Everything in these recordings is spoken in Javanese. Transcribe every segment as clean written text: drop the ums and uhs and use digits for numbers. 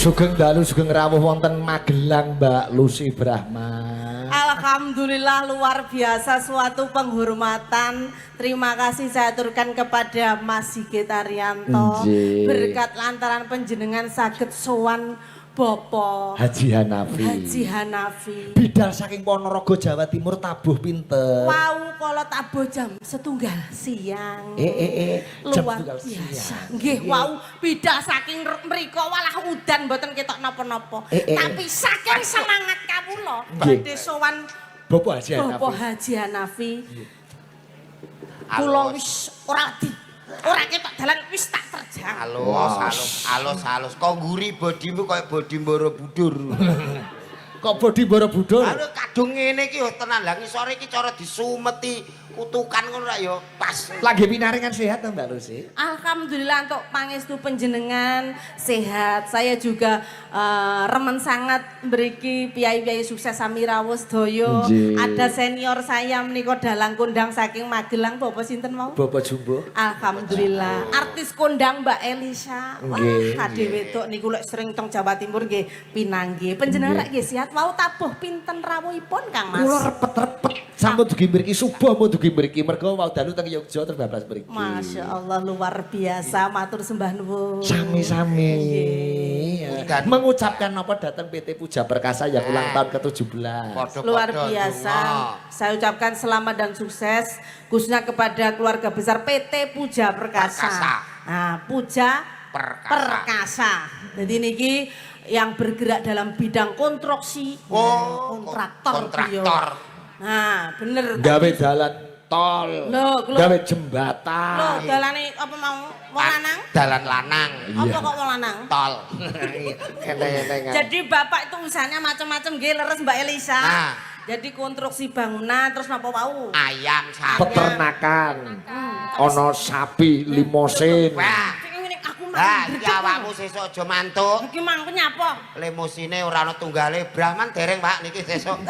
Sugeng dalu sugeng rawuh wonten Magelang Mbak Lucy Brahma. Alhamdulillah luar biasa suatu penghormatan. Terima kasih saya aturkan kepada Mas Sigit Arianto. Berkat lantaran panjenengan saged sowan Bapak Haji Hanafi. Haji Hanafi. Bidal saking Ponorogo Jawa Timur tabuh pinten? Wow, kalau tabuh jam 1 siang. Jam Luar 1 biasa. siang. Nggih, wow, bidal saking mriko walah udan mboten ketok napa-napa. Tapi saking semangat kawula badhe sowan Bapak Haji Hanafi. Bapak Haji Hanafi. Kula wis ora ketok dalan wis tak terjang. Halus. Kok nguri bodimu koyo bodi Borobudur. Kok bodi Borobudur? Anu kadung ngene iki yo tenan lah ngisore iki cara disumeti kutukan ngono ra yo pas. Lagi pinaringan sehat to Mbak Lucy? Alhamdulillah untuk pangestu panjenengan sehat. Saya juga remen sangat mriki piyai-piyai sukses sami rawuh sedaya. Ada senior saya menika dalang kondang saking Magelang Bapak sinten mau? Bapak Jumbo. Alhamdulillah. Artis kondang Mbak Elisa. Wah, kadhe wedok niku lek sering teng Jawa Timur nggih pinanggih. Panjenengan nggih sehat wau tabuh pinten rawuhipun Kang Mas? Kula repet-repet sampun dugi mriki subuh pun dugi mriki mergo wau dalu teng Yogya terus bablas mriki. Masya Allah luar biasa matur sembah nuwun. Sami-sami. Mengucapkan apa datang PT Puja Perkasa yang ulang tahun ke-17. Luar biasa. Saya ucapkan selamat dan sukses khususnya kepada keluarga besar PT Puja Perkasa. Nah, Puja Perkasa. Jadi niki yang bergerak dalam bidang konstruksi, kontraktor. Nah, bener. Gawe dalan tol. Gawe jembatan. Loh, dalane apa mau? Wong lanang? Dalan lanang. Apa kok wong lanang? Tol. Jadi Bapak itu usahanya macam-macam nggih leres Mbak Elisa. Nah. Jadi konstruksi bangunan terus napa wau? Ayam sapi. Peternakan. Ono sapi, limosin. Wah. Aku Lah, iki awakmu sesuk aja mantuk. Iki mang nyapa? Limosine ora ana tunggale, Brahman dereng Pak niki sesuk.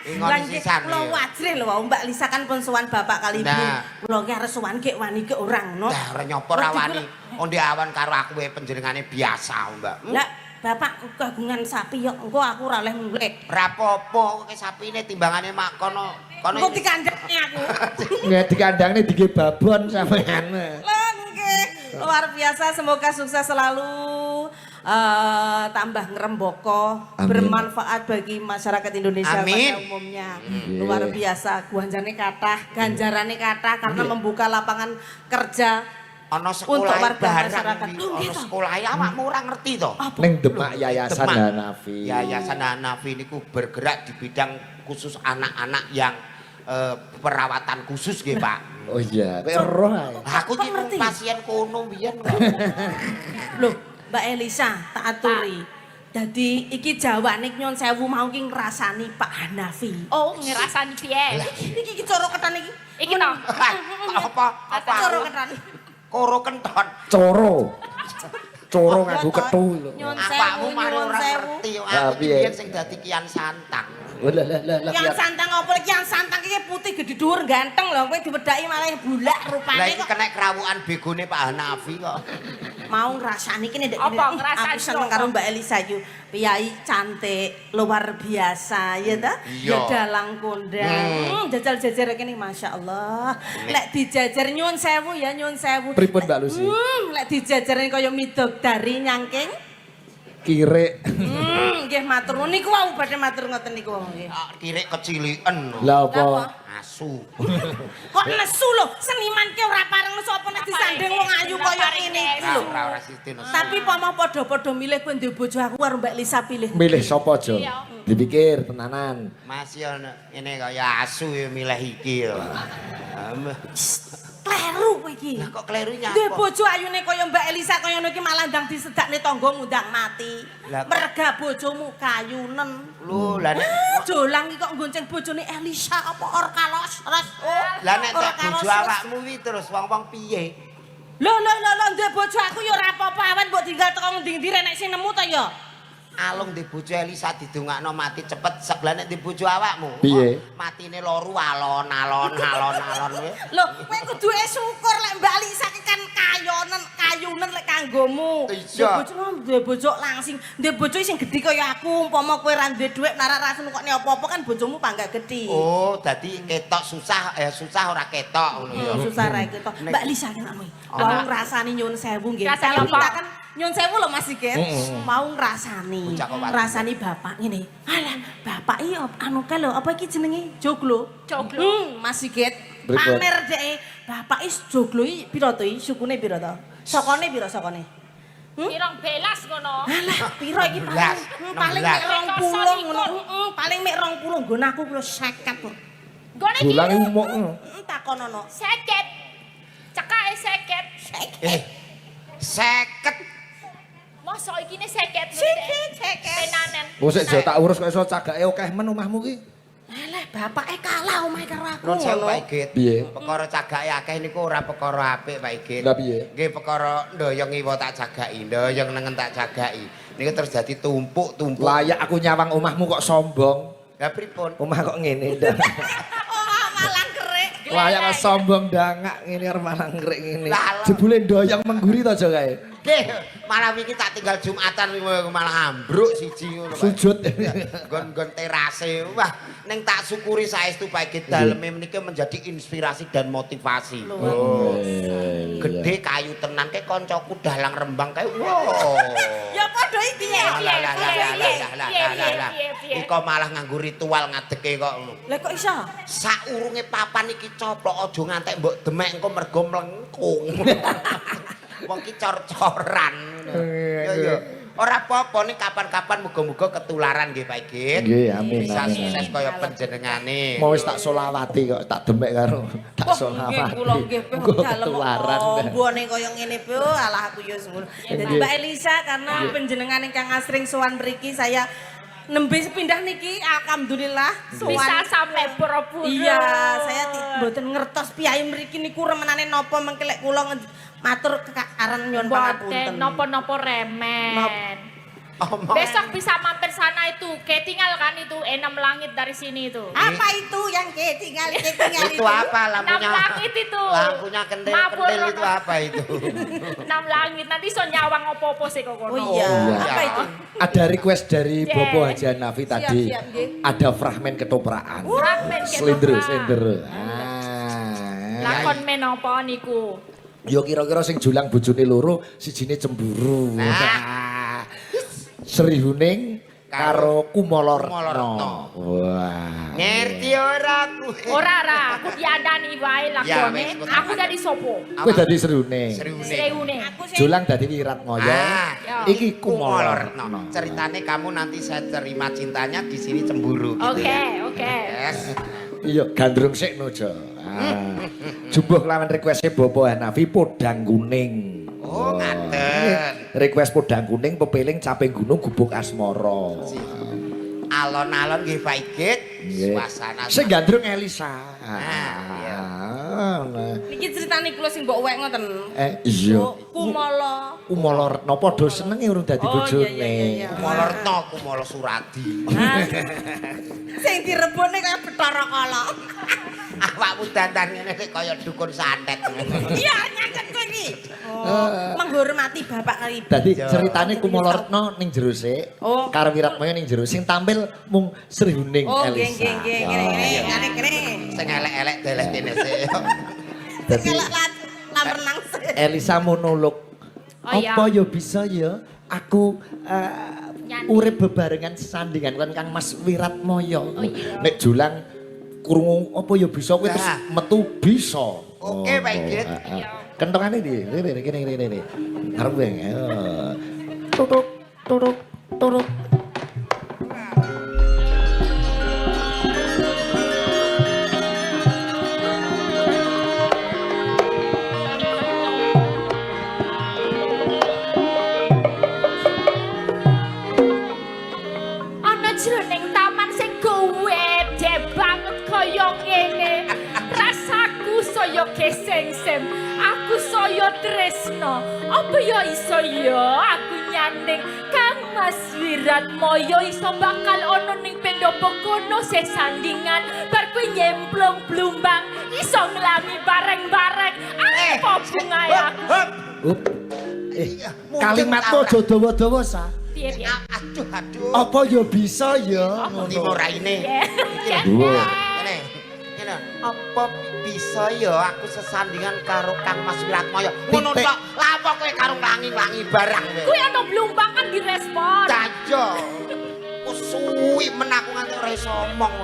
Ingon sisan. Kula wajre lho wau Mbak Lisa kan pun sowan bapak kali ibu. Kula ki arep sowan gek wani ke orang ngono. Lah ora nyopo ra wani. Onde awan karo aku wae panjenengane biasa, Mbak. Lah bapak kagungan sapi yo engko aku ora oleh nglek. Ora apa-apa kowe sapine timbangane mak kono. Kok dikandhani aku. Nggih dikandangne dige babon sampean. Lah nggih. Luar biasa semoga sukses selalu. Tambah ngeremboko bermanfaat bagi masyarakat Indonesia pada umumnya. Luar biasa ganjarane kathah karena membuka lapangan kerja ana untuk sekolah warga masyarakat. Ana sekolah awakmu ora ngerti to? Ning Demak Yayasan Hanafi. Yayasan Hanafi niku bergerak di bidang khusus anak-anak yang perawatan khusus nggih, Pak. Oh iya, kowe roh ae. Aku iki pasien kono mbiyen. Loh, Mbak Elisa tak aturi. Dadi iki jawane nyon sewu mau ki ngrasani Pak Hanafi. Oh, ngrasani piye? Iki cara ketan iki. Iki no. Apa? Cara ketan. Koro kenton. Coro nganggo kethu lho. Nyon Awakmu sewu, malah nyuwun ora sewu. ngerti. Aku biyen sing dadi Kian Santang. Lah. Yang santang apa lagi? Yang santang iki putih gede dhuwur ganteng lho. Kowe diwedaki malah bulak rupane Lah iki kok. kena krawukan begone Pak Hanafi kok. Mau ngrasani kene ndek Apa ngrasani aku seneng karo Mbak Elisa yu. Piyai cantik, luar biasa ya ta? Ya dalang kondang. Jajal-jajal kene masyaallah. Lek dijajar nyuwun sewu ya nyuwun sewu. Pripun Mbak Lucy? Lek dijajarne kaya midogdari nyangking. Kirik. Nggih matur nuwun niku wau badhe matur ngoten niku wau nggih. Kirik keciliken. Lah apa? Asu. Kok nesu lho, seniman ki ora pareng nesu apa nek disanding wong ayu kaya ngene iki lho. Ora sithik nesu. Tapi pomo padha-padha milih kowe duwe bojo aku karo Mbak Lisa pilih. Milih sapa aja? Dipikir tenanan. Masih ana ngene kaya asu ya milih iki ya. Kleru kowe iki. Lah kok kleru nyapa? Duwe bojo ayune kaya Mbak Elisa kaya ngono iki malah ndang disedakne tangga ngundang mati. Merga bojomu kayunen. Lho, lah nek Jolang iki kok nggonceng bojone Elisa apa or kalos. lah nek tak bojo awakmu iki terus wong-wong piye? Lho duwe bojo aku ya ora apa-apa awan mbok tinggal teko ngendi-endi nek sing nemu to ya. Alung di bojo Elisa didongakno mati cepet sebelah nek di bojo awakmu. Piye? Matine loro alon-alon kowe. Lho, kowe kudu syukur lek Mbak Lisa kan kayunen lek kanggomu. Iya. Duwe bojo langsing, duwe bojo sing gedhi kaya aku, umpama kowe ra duwe dhuwit nara rasane kok apa-apa kan bojomu pangga gedhi. Oh, dadi ketok susah ora ketok ngono ya. Susah ra ketok. Mbak Lisa kan ame. Wong ngrasani nyuwun sewu nggih. Rasane Kalau apa? kita kan nyuwun sewu lho Mas Sigit. Mau ngrasani. Bocah kok wati. Ngrasani bapak ngene. Alah, bapak iki anu kae lho, apa iki jenenge? Joglo. Joglo. Mas Sigit. Berikut. Pamer dhek. Bapak is joglo iki pira to iki? Sukune pira to? Sokone pira sokone? Pirang belas ngono. Alah, pira iki paling? 16. Paling mek 20 ngono. Paling mek 20 nggon aku kula 50 kok. Gone Bulang iki umuk. Takonono. 50. Cekake 50. 50. Mosok iki ne 50. Sikit. Tenanan. Wes sik tak urus kok iso cagake akeh men omahmu ki. Alah, bapake kalah omahe karo aku. Nun sewu ngono. Pak Igit. Piye? Perkara cagake akeh niku ora perkara apik Pak Igit. Lah piye? Nggih perkara ndoyong iwa tak jagaki, ndoyong nengen tak jagaki. Niku terus dadi tumpuk-tumpuk. Layak aku nyawang omahmu kok sombong. Lah pripun? Omah kok ngene ndak. Oh, malang kerik. Layak kok sombong dangak ngene arep malang ngrek ngene. Lah, Jebule ndoyong mengguri to aja kae. Nggih, malah wingi tak tinggal Jumatan malah ambruk siji ngono Pak. Sujud. Gon-gon terase. Wah, ning tak syukuri saestu Pak Igit daleme meniki menjadi inspirasi dan motivasi. Oh. Gede kayu tenan kae kancaku dalang Rembang kae. Wow. Ya padha iki ya. Iko malah nganggo ritual ngadeke kok. Lah kok iso? Saurunge papan iki coplok aja ngantek mbok demek engko mergo mlengkung. Wong ki cor-coran ngono. Ya ya. Ora apa-apa ning kapan-kapan muga-muga ketularan nggih Pak Igit. Nggih, amin, Bisa amin, sukses amin. kaya panjenengane. Mau wis tak solawati kok tak demek karo tak Wah, solawati. nggih kula nggih Engko dalem ketularan. ombone kaya ngene po alah aku ya ngono. Dadi Mbak Elisa karena panjenengan ingkang asring sowan mriki saya nembe pindah niki alhamdulillah sowan. Bisa sampai Borobudur. Iya, saya mboten ngertos piyai mriki niku remenane napa mengke lek kula matur kekaran nyuwun pangapunten. Boten nopo-nopo remen. Omong. Besok bisa mampir sana itu. Ketinggal kan itu 6 langit dari sini itu. Apa itu yang ketinggal Itu apa lampunya? 6 langit itu. Lampunya kendil-kendil itu apa itu? 6 langit nanti so nyawang opo-opo sih kok kono. Oh iya, Oh, apa iya. itu? Ada request dari Cek. Bobo Haji Hanafi tadi. siap, nggih. Ada fragmen ketoprakan. Fragmen Slender, ketoprak. slender. Lakon menapa niku? Yo kira-kira sing julang bojone loro, sijine cemburu. Nah. Sri Huning karo Kumala Kumala Retna. Retna. Wah. Ngerti ora aku? Ora aku diandani wae Ya, lakone. wis, kok. Aku dadi sopo? Kowe dadi Sri Huning. Sreune. Aku sing Julang dadi Wiratmaya. Ah, Iki Kumala Kumala Retna. Retna. Ceritane kamu nanti saya terima cintanya di sini cemburu gitu ya. Oke. Yes. Iya, gandrung sik nojo. Jumbuh lawan request Bobo Hanafi podang kuning. Oh, ngaten. Request podang kuning pepeling caping gunung gubuk asmara. Alon-alon nggih Pak Igit. Nggih. Suasana. Sing gandrung Elisa. iya. niki critane kula sing mbok wek ngoten. Iya. Kumala. Kumala Retna padha senenge urung dadi Oh, bojone. iya. Kumala Retna, Kumala Suradi. Sing direbone kaya Bathara Kala. Awakmu dandan ngene iki kaya dukun santet. Iya, nyaket kowe iki. Oh, menghormati bapak kali. Dadi Iya. ceritane Kumala Retna ning jero sik, Oh. karo Wiratmaya ning jero. Sing tampil mung Sri Huning Oh, nggih Elisa. nggih nggih ngene kene. Sing elek-elek deletine sik. Dadi Lam renang. Elisa monolog. Oh, iya. Apa ya bisa ya aku Nyanyi. urip bebarengan sesandingan kan Kang Mas Wiratmaya. iya. Nek julang krungu apa ya bisa kowe terus Nah. metu bisa. Oke, Pak Igit. Kentongane ndi? Kene. Arep wae. Tutuk tutuk tutuk. Ana jroning taman sing gede banget kaya ngene. Rasaku saya kesengsem, aku saya tresno. Apa ya iso ya aku nyanding Kang Mas Wiratmaya iso bakal ana ning pendopo kono sesandingan bar kuwi nyemplung blumbang iso nglangi bareng-bareng. Apa bungae aku? Up. Kalimatmu aja dawa-dawa sa. Piye piye? Aduh. Apa ya bisa ya? Ndi moraine? Duh. Ngene. Apa bisa ya aku sesandingan karo Kang Mas Wiratmaya? Ngono tok. Lah apa kowe karo nglangi-nglangi barang kowe? Kuwi ana blumbang kan direspon. Dajo. Suwi men aku nganti ora iso omong.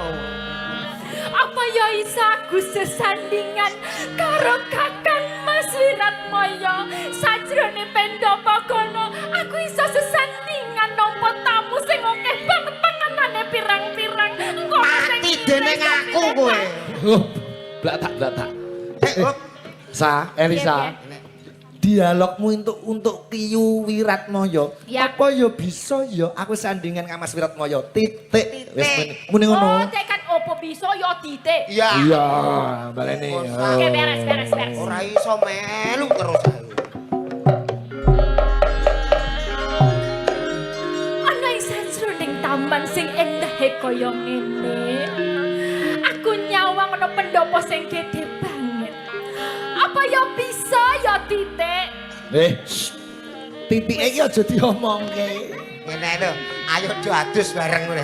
Apa ya iso aku sesandingan karo Kakang Mas Wiratmaya sajrone pendopo kono aku iso sesandingan nampa tamu sing akeh banget panganane pirang-pirang engko Mati dening aku kowe. Blatak. Up. Sa, Elisa. Dialogmu untuk Kiyu Wiratmaya. Ya. Apa ya bisa ya aku sandingan karo Mas Wiratmaya. Titik. Wis muni ngono. Oh, cek kan opo bisa ya titik. Iya. Iya, balene. Oke, beres. Ora iso melu terus aku. Ana ing sajroning taman sing endahe kaya ngene. Aku nyawang ana pendopo sing gedhe banget. Apa ya bisa ya titik? Titike iki aja diomongke. Ngene lho, ayo do adus bareng kowe.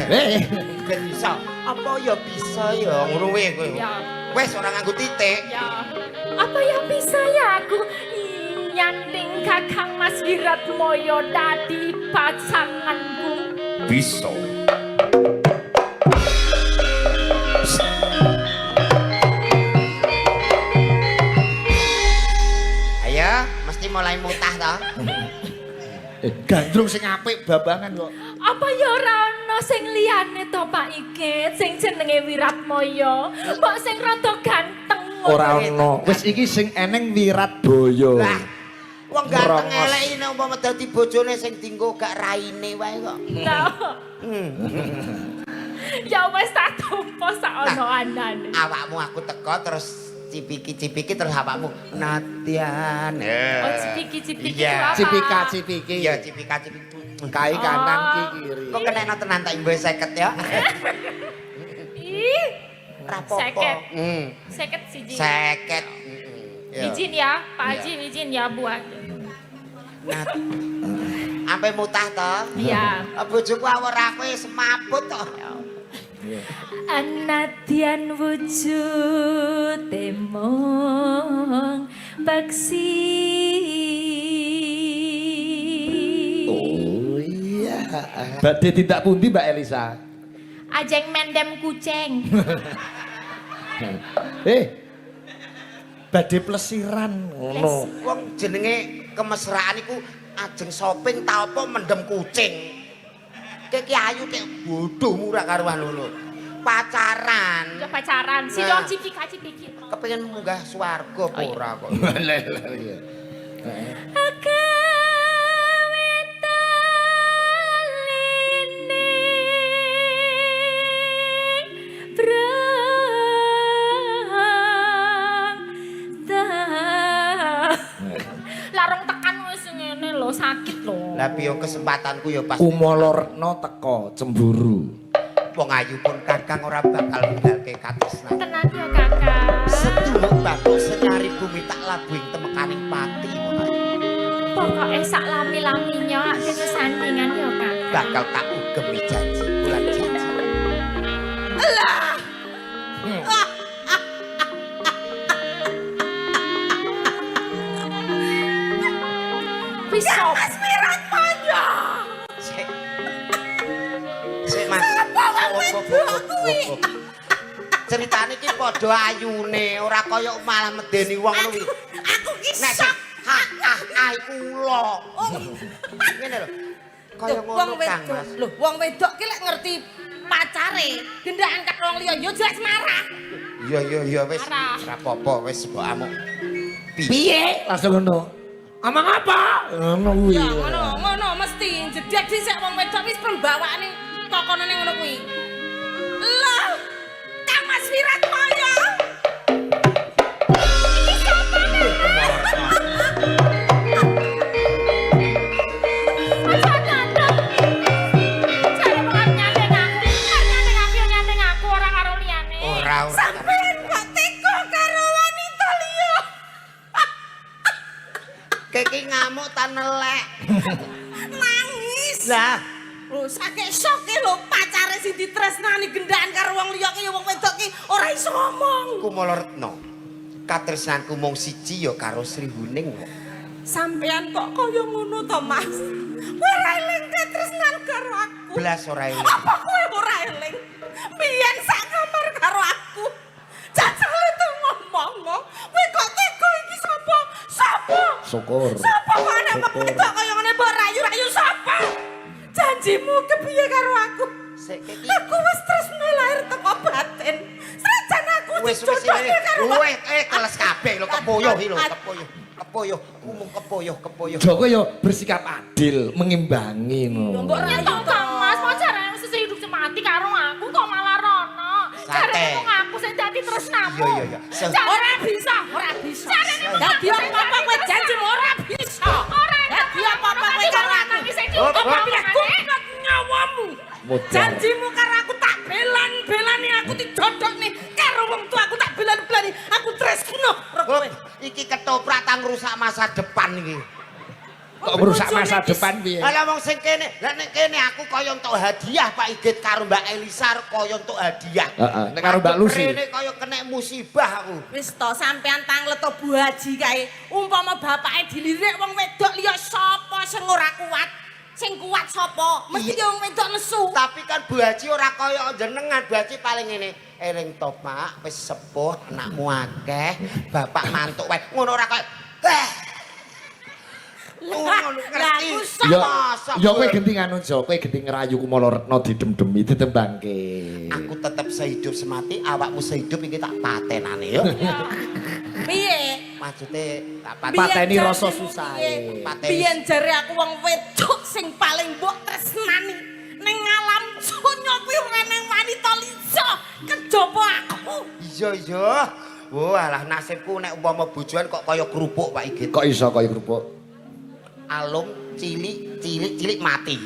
Ben iso. Apa ya bisa ya ngono kuwi kowe. Ya. Wes ora nganggo titik. Ya. Apa ya bisa ya aku nyanding Kakang Mas Wiratmaya dadi pasanganku? Bisa. Ayo, mesti mulai mutah to. Gandrung sing apik babangan kok. Apa ya ora ana sing liyane to Pak Ikit sing jenenge Wiratmaya? Mbok sing rada ganteng. Ora ono. Wis iki sing eneng Wiratbaya. Lah, wong ganteng Rongos. elek ini umpama dadi bojone sing dienggo gak raine wae kok. Nah. Ya wis tak tampa sak ono anane. Awakmu aku teko terus cipiki terus awakmu Natian. Oh, cipiki Iya. apa? Cipika. Iya, cipika. Kai kanan ki kiri. Kok kena tenan tak imbe 50 ya. Ih, Rapopo. 50 siji. 50. Izin ya, Pak Iya. Haji izin ya buat. Nah, ampe mutah to? Iya. Bojoku awor aku semaput to. Anatian wujud temong baksi. Oh iya. Badhe tindak pundi Mbak Elisa? Ajeng mendem kucing. Badhe plesiran ngono. Wong jenenge kemesraan iku ajeng shopping ta apa mendem kucing. Ki ayu kek bodoh murah karuan lho. Pacaran. Ya pacaran, sing Nah. cipika-cipiki. Kepengin munggah swarga apa ora kok. Larung tekan wis ngene lho, sakit lho. Lah piye kesempatanku ya pas Umolorno teko cemburu. wong ayu pun Kakang ora bakal ninggalke katresnan. Tenan ya Kakak. Sedulur bathuk senyari bumi tak labuing temekaning pati wong ayu. Pokoke sak lami-laminya ake sesandingan ya Kakak. Bakal tak ugemi janji bulan janji. Wis Mas Wiratmaya. Sik Mas. Ceritane iki padha ayune, ora kaya malah medeni wong kuwi. Aku ki Nek sok. iku ula. Ngene lho. Kaya ngono Kang Mas. Lho, wong wedok ki lek ngerti pacare, gendrak angkat wong liya yo jelas marah. Iya wis. Marah. Ora apa-apa wis mbok amuk. Piye? Langsung ngono. Ngomong apa? Ngono kuwi. Ya ngono mesti jedek dhisik wong wedok wis pembawaane kokonane ngono kuwi. Lah, Kang Mas Wiratmaya. Iki sapa Aja nandang. Iya. Lho sakit shock lho pacare sing ditresnani gendaan karo wong liya ki ya wong wedok ki ora iso ngomong. Kumala Retno. Katresnanku mung siji ya karo Sri Huning kok. Sampean kok kaya ngono to, Mas? Kowe ora eling katresnan karo aku. Blas ora eling. Apa kowe ora eling? Biyen sak kamar karo aku. Jajal itu ngomong. Kowe kok tega iki sapa? Sapa? Syukur. Sapa kok ana wedok kaya ngene mbok rayu-rayu sapa? Janjimu kepiye karo aku? Aku wis tresno lahir teko batin. Senajan aku dijodohke karo keles kabeh lho kepoyo iki lho, kepoyo. Ngomong kepoyo. Joko yo bersikap adil, mengimbangi no. Mbok rayu Nyetok Kang Mas, mau jarane sehidup semati karo aku kok malah rono. Jarane kok aku sing dadi tresnamu. Iya. Ora bisa. Dadi apa-apa kowe janjimu ora bisa. Dadi apa-apa kowe karo aku. Aku nyawamu. Janjimu karo aku tak belani aku dijodohne karo wong tua aku tak belani aku tresno karo kowe. Iki ketoprak tang rusak masa depan iki. Kok merusak masa depan piye? Ala wong sing kene, lek nek kene aku kaya entuk hadiah Pak Igit karo Mbak Elisa kaya entuk hadiah. Heeh, nek karo Mbak Lucy. Kene kaya kena musibah aku. Wis to sampean tang leto Bu Haji kae. Umpama bapake dilirik wong wedok liya sapa sing ora kuat? Sing kuat sapa? Mesti wong wedok nesu. Tapi kan Bu Haji ora kaya jenengan, Bu Haji paling ngene. Eling to Pak, wis sepuh, anakmu akeh, bapak mantuk wae. Ngono ora kaya ngerti. Ya kowe genti nganu Jo, kowe genti ngerayu Kumala Retno didem-demi ditembangke. Aku tetep sehidup semati, awakmu sehidup iki tak patenane ya. Piye? Maksude tak Pateni rasa susahe. Biyen jare aku wong wedok sing paling mbok tresnani ning alam donya kuwi ora nang wanita liya kejaba aku. Iya. Oh alah nasibku nek umpama bojoan kok kaya kerupuk Pak Igit. Kok iso kaya kerupuk? Alung cilik mati.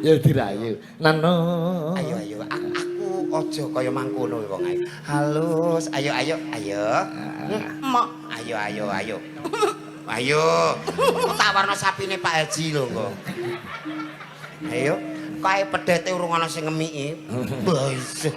Ya dirayu. Nano. Ayo aku aja kaya mangkono wong ae. Halus, ayo. Mak. Ayo. Ayo. Tak warna sapine Pak Haji lho kok. Ayo, kae pedhete urung ana sing ngemiki. Wis.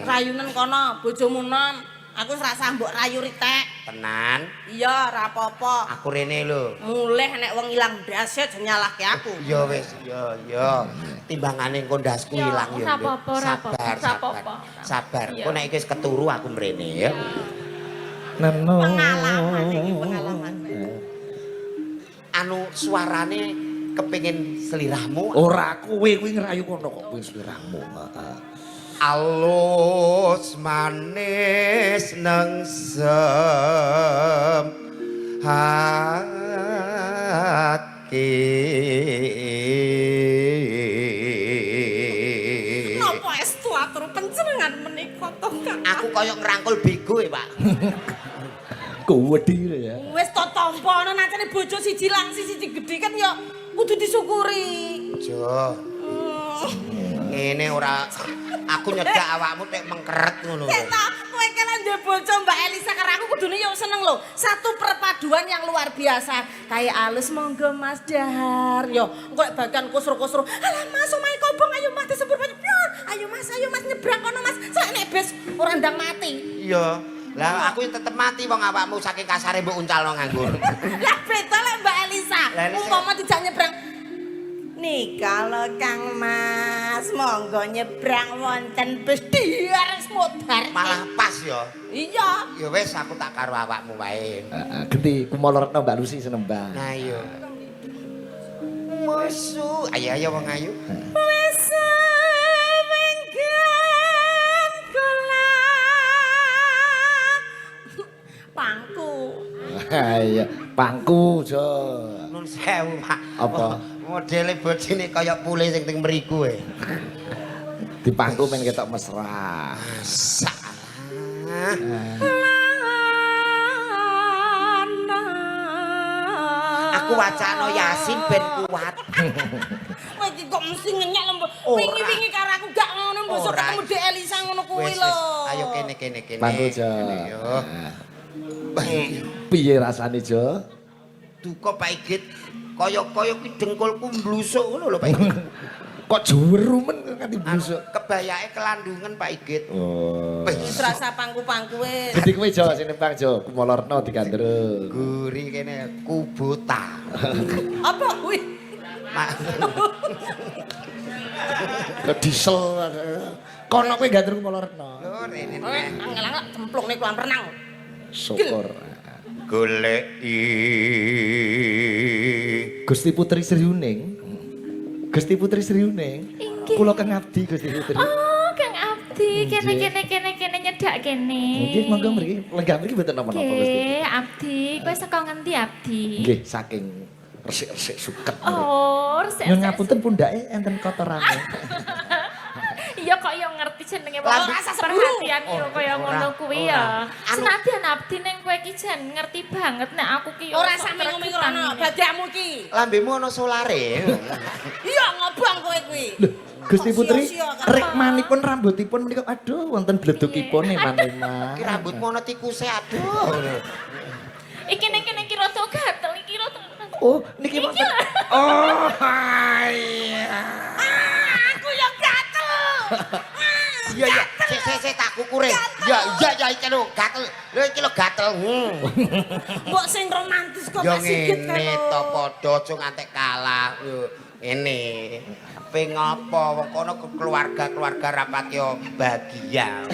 Rayunen kono bojomu nom. Aku wis rasa mbok rayu ritek. Tenan. Iya, ora apa-apa. Aku rene lho. Mulih nek wong ilang ndase aja nyalahke aku. Ya wis, ya. Timbangane engko ndasku Ya, ilang ya. ora apa-apa, ora apa-apa. Sabar. Iya. Engko nek iki wis keturu aku mrene ya. Nano. Pengalaman. Anu suarane kepengin selirahmu. Ora kowe kuwi ngerayu kono kok kowe sliramu. Heeh. Alus manis nengsem hati. Napa estu atur panjenengan menika to, Kang? Aku kaya ngrangkul bego Pak. Kuwedi ya. Wis to tampa ana nancane bojo siji langsing siji gedhe kan ya kudu disyukuri. Jo. Ngene ora aku nyedak awakmu tek mengkeret ngono lho. Kita kowe kene ndek bojo Mbak Elisa karo aku kudune yo seneng lho. Satu perpaduan yang luar biasa. Kayak alus monggo Mas Dahar. Yo engko lek bagian kusru-kusru. Alah Mas omahe kobong ayo Mas disebur banyu. Ayo Mas nyebrang kono Mas. Sak nek bes ora ndang mati. Iya. Lah aku tetep mati wong awakmu saking kasare mbok uncalno nganggur. Lah beda lek Mbak Elisa. Lah, Elisa. Umpama dijak nyebrang. Nih kalau Kang Mas monggo nyebrang wonten bus diares modar. Malah pas ya. Iya. Ya wis aku tak karo awakmu wae. Heeh, genti Kumala Retno Mbak Lucy senembang. Nah iya. Musuh. Ayo wong ayu. Wis mengken kula pangku. Iya, pangku Jo. Nun sewu Pak. Apa? Modele bojone kaya pule sing teng mriku e. Di pangku men ketok mesra. Salah. Aku wacana Yasin ben kuat. Kowe iki kok mesti ngenyek lho. Ora. Wingi-wingi karo aku gak ngono mbok Ora. ketemu Dek Elisa ngono kuwi Wis, lho. ayo kene. Pangku Jo. Kene, yo. Piye rasane Jo? Duka Pak Igit Kaya ki dengkulku mblusuk ngono lho Pak Igit. Kok juwerumen nganti busuk. Kebayake kelandungan Pak Igit. Oh. Terasa pangku-pangkuwe. Jadi kowe Jo sini Bang Jo, kumolorno digandrung. Guri kene kubota. Apa kuwi? Ke diesel. Kono kowe gandrung kumolorno. Lho rene. Angel-angel cemplung ning kolam renang. Syukur. Goleki Gusti Putri Sriuning. Gusti Putri Sriuning. Inggih. Kula kang abdi Gusti Putri. Oh, Kang Abdi, kene nyedak kene. Nggih, monggo mriki. Lenggah mriki mboten napa-napa Gusti. Nggih, Abdi, kowe saka ngendi Abdi? Nggih, saking resik-resik suket. Oh, resik. Nyun ngapunten pundake enten kotorane. Iya kok yo ngerti jenenge Lambe perhatian yo kaya ngono kuwi ya. Anu- Senadyan Abdi ning kowe ki jen ngerti banget nek aku ki Ora sampe ngomong-ngomong badakmu ki. lambemu ana solare. Iya ngobong kowe kuwi. Lho, Gusti Putri, Sia-sia kan. rikmanipun rambutipun menika aduh wonten bledukipun eman-eman. Ki rambutmu ana tikuse aduh. Iki ning kene ki rada gatel iki rada. Oh, niki wonten. Oh, iya. Aku yang gatel. Iya iya, sik tak kukure. Ya iki lho gatel. Lho iki lho gatel. Mbok sing romantis kok Ya Pak Sigit kan. ngene to padha aja ngantek kalah. Lho, ini ping apa wong kono keluarga rapat yo bahagia.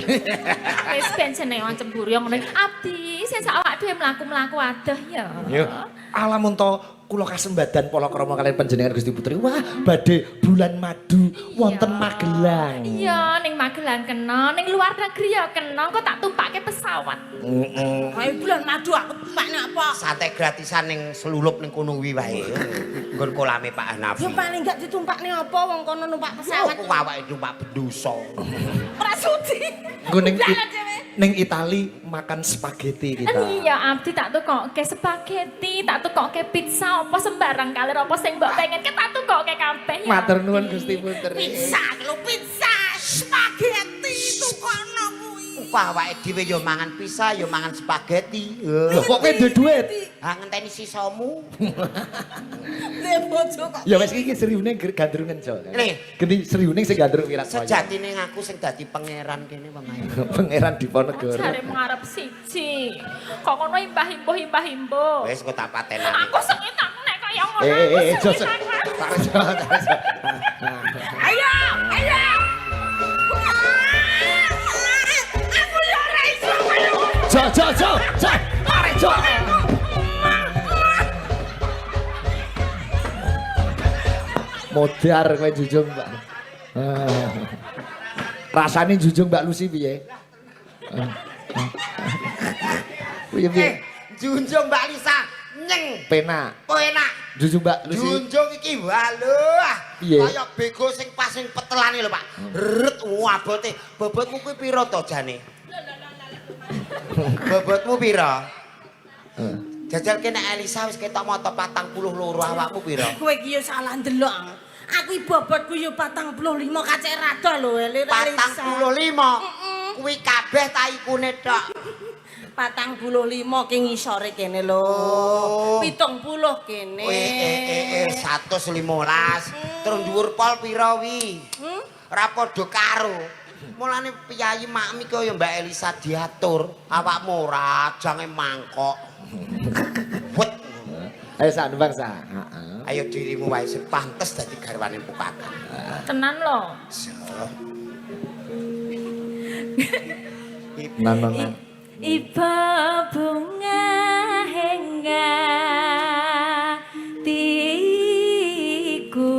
Wis ben jenenge wong cemburu yo ngene. Abdi, sing sak awak dhewe mlaku-mlaku adoh ya. Yo, alamun to kula kasembadan palakrama kalian panjenengan Gusti Putri. Wah, badhe bulan madu wonten Magelang. Iya, ning Magelang kena, ning luar negeri ya kena, kok tak tumpake pesawat. Ayo bulan madu aku tumpakne apa? Santai gratisan ning selulup ning kono kuwi wae. Nggon kolame Pak Hanafi. Ya paling gak ditumpakne apa wong kono numpak pesawat. Aku awake numpak bedoso. Ora sudi. Nggo ning Jalan dhewe. ning Itali makan spaghetti kita. Iya, Abdi tak tukokke spaghetti, tak tukokke pizza, apa sembarang kalir apa sing mbok pengen ke tak tukokke kabeh ya. Matur nuwun Gusti Putri. Pizza lho pizza, spaghetti tukono kuwi. Wah, awake dhewe yo mangan pizza, yo mangan spaghetti. Lho kok kowe duwe duit? Ha ngenteni sisamu. Le bojo kok. Ya wis iki seriune gandrungan Jo. Nih. Genti seriune sing gandrung wirat saya. Sejatine aku sing dadi pangeran kene pemain. Pangeran Diponegoro. Jare ngarep siji. Kok ngono imbah-imbuh. Wis kok tak patenani. Aku sengit aku nek kaya ngono. Jo. Ayo, ayo. Aku ya ora iso ayo. Jo. Mari Jo. Modar kowe jujung, Mbak. Rasane jujung Mbak Lucy piye? Piye? Junjung Mbak Lisa nyeng. Penak. Oh enak. Jujung Mbak Lucy. Junjung iki waluh. Piye? Kaya bego sing pas sing petelane lho, Pak. Ret abote. Bobotmu kuwi pira to jane? Bobotmu pira? Jajal kene Elisa wis ketok moto 42 awakmu pira? Kowe iki ya salah ndelok. Aku bobotku ya 45 kacek rada lho, Elisa. 45. Kuwi kabeh taikune tok. 45 ki ngisore kene lho. Oh. 70 kene. 115. Terus dhuwur pol pira wi? Ora padha karo. Mulane piyayi makmi kaya Mbak Elisa diatur, awakmu ora jange mangkok. Wet. Ayo sak nembang sak. Heeh. Ayo dirimu wae sing pantes dadi garwane Pukakan. Tenan lho. Nan. Iba bunga hingga tiku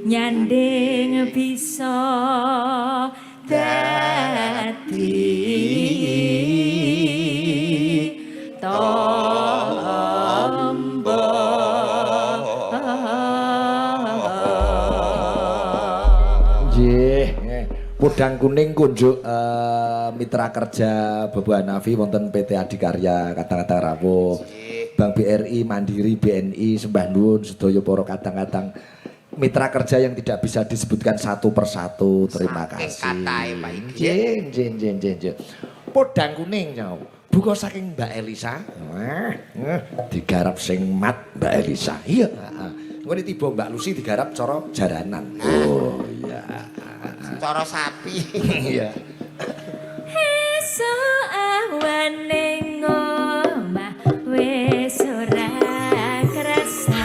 nyanding bisa dadi Podang kuning kunjuk mitra kerja Bapak Hanafi wonten PT Adikarya kadang-kadang rawuh. Bank BRI, Mandiri, BNI, sembah nuwun sedaya para kadang-kadang mitra kerja yang tidak bisa disebutkan satu persatu. Terima kasih. Katae Pak Iki. Nggih. Podang kuning nyau. Buka saking Mbak Elisa. Digarap sing mat Mbak Elisa. Iya, engko tiba Mbak Lucy digarap cara jaranan. Oh iya. Cara sapi. Iya. Esuk awan ning omah wis ora krasa.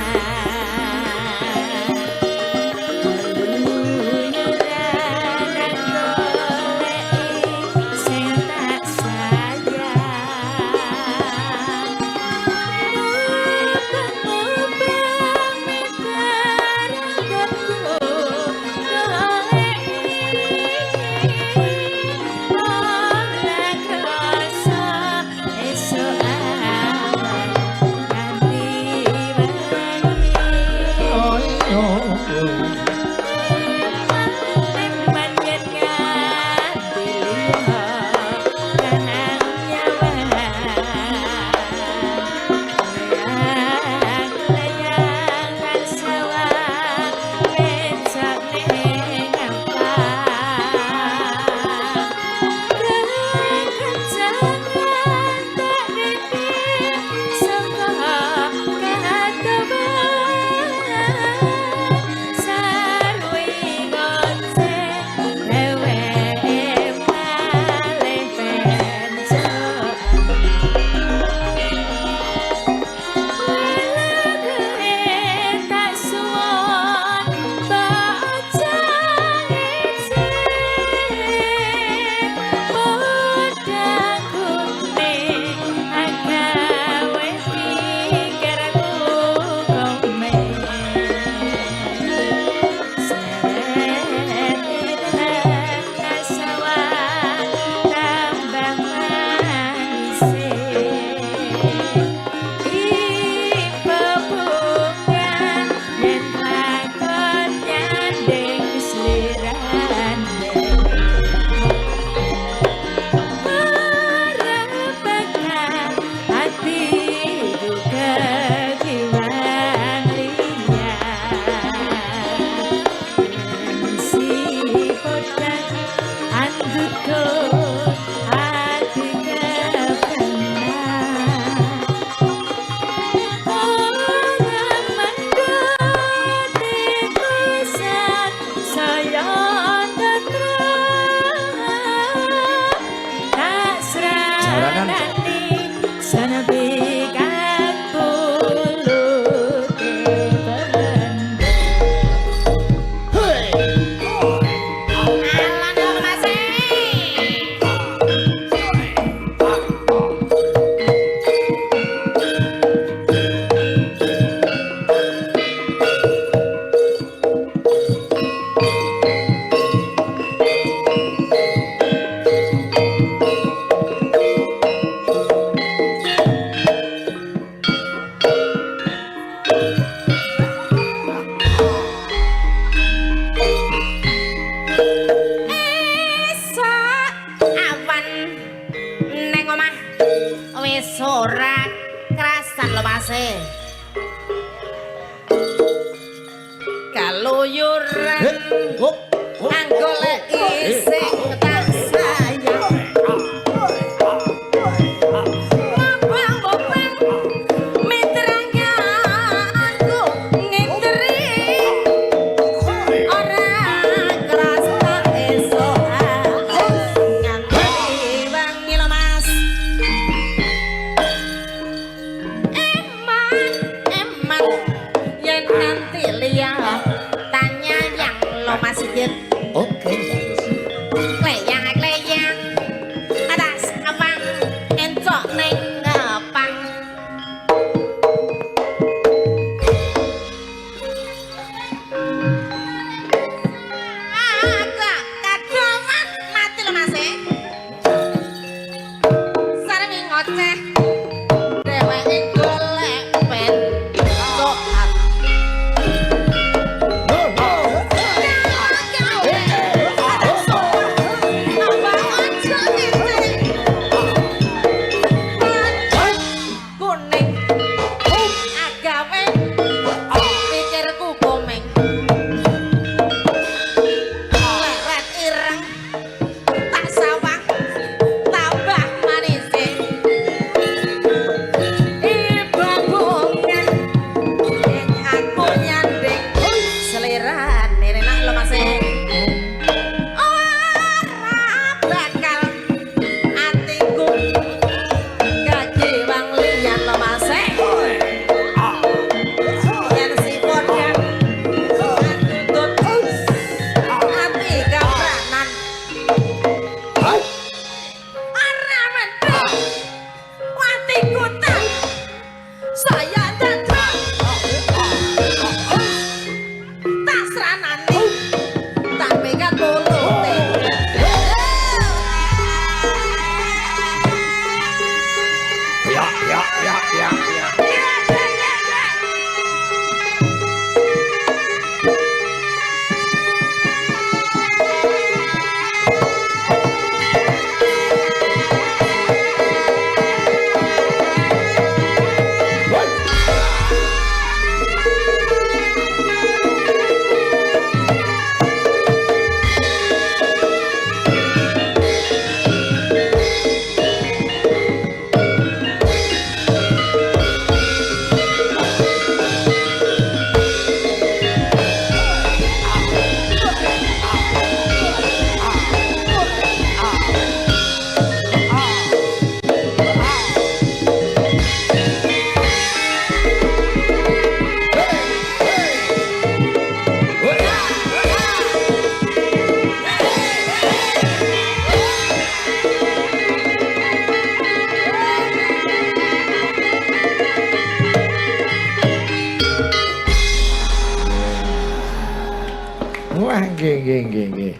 Wah, nggih.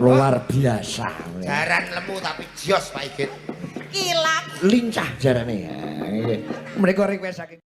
Luar biasa. Jaran lemu tapi jos Pak Igit. Kilat. Lincah jarane. Mereka request saking